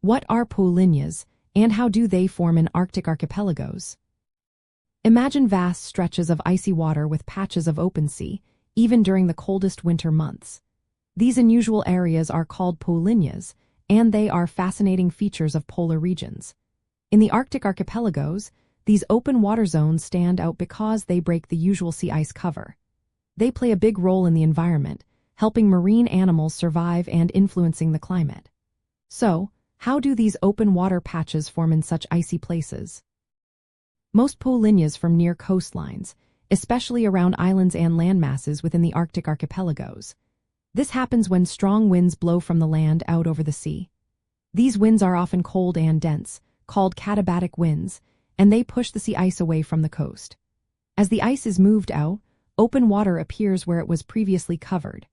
What are polynyas, and how do they form in Arctic archipelagos? Imagine vast stretches of icy water with patches of open sea, even during the coldest winter months. These unusual areas are called polynyas, and they are fascinating features of polar regions. In the Arctic archipelagos, these open water zones stand out because they break the usual sea ice cover. They play a big role in the environment, helping marine animals survive and influencing the climate. So, how do these open water patches form in such icy places? Most polynyas form near coastlines, especially around islands and landmasses within the Arctic archipelagos. This happens when strong winds blow from the land out over the sea. These winds are often cold and dense, called katabatic winds, and they push the sea ice away from the coast. As the ice is moved out, open water appears where it was previously covered.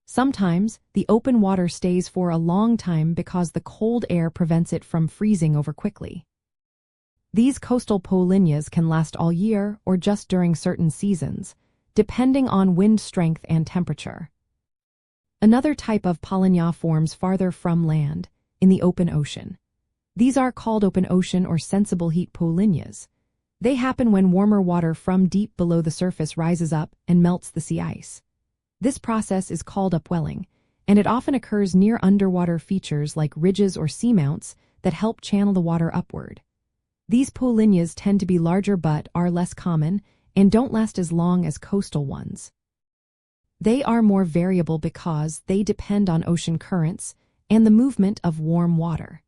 Sometimes, the open water stays for a long time because the cold air prevents it from freezing over quickly. These coastal polynyas can last all year or just during certain seasons, depending on wind strength and temperature. Another type of polynya forms farther from land, in the open ocean. These are called open ocean or sensible heat polynyas. They happen when warmer water from deep below the surface rises up and melts the sea ice. This process is called upwelling, and it often occurs near underwater features like ridges or seamounts that help channel the water upward. These polynyas tend to be larger but are less common and don't last as long as coastal ones. They are more variable because they depend on ocean currents and the movement of warm water.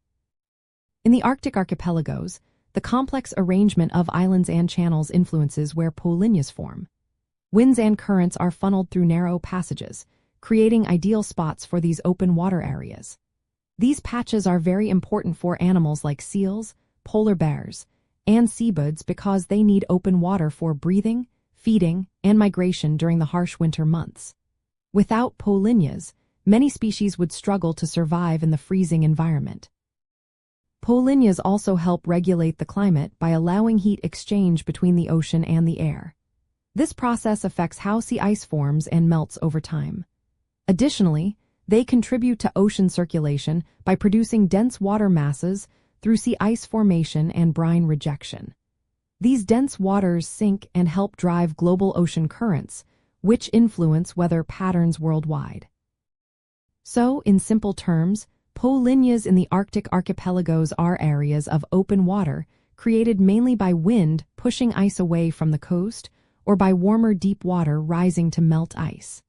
In the Arctic archipelagos, the complex arrangement of islands and channels influences where polynyas form. Winds and currents are funneled through narrow passages, creating ideal spots for these open water areas. These patches are very important for animals like seals, polar bears, and seabirds because they need open water for breathing, feeding, and migration during the harsh winter months. Without polynyas, many species would struggle to survive in the freezing environment. Polynyas also help regulate the climate by allowing heat exchange between the ocean and the air. This process affects how sea ice forms and melts over time. Additionally, they contribute to ocean circulation by producing dense water masses through sea ice formation and brine rejection. These dense waters sink and help drive global ocean currents, which influence weather patterns worldwide. So, in simple terms, polynyas in the Arctic archipelagos are areas of open water created mainly by wind pushing ice away from the coast or by warmer deep water rising to melt ice.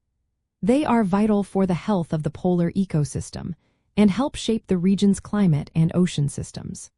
They are vital for the health of the polar ecosystem and help shape the region's climate and ocean systems.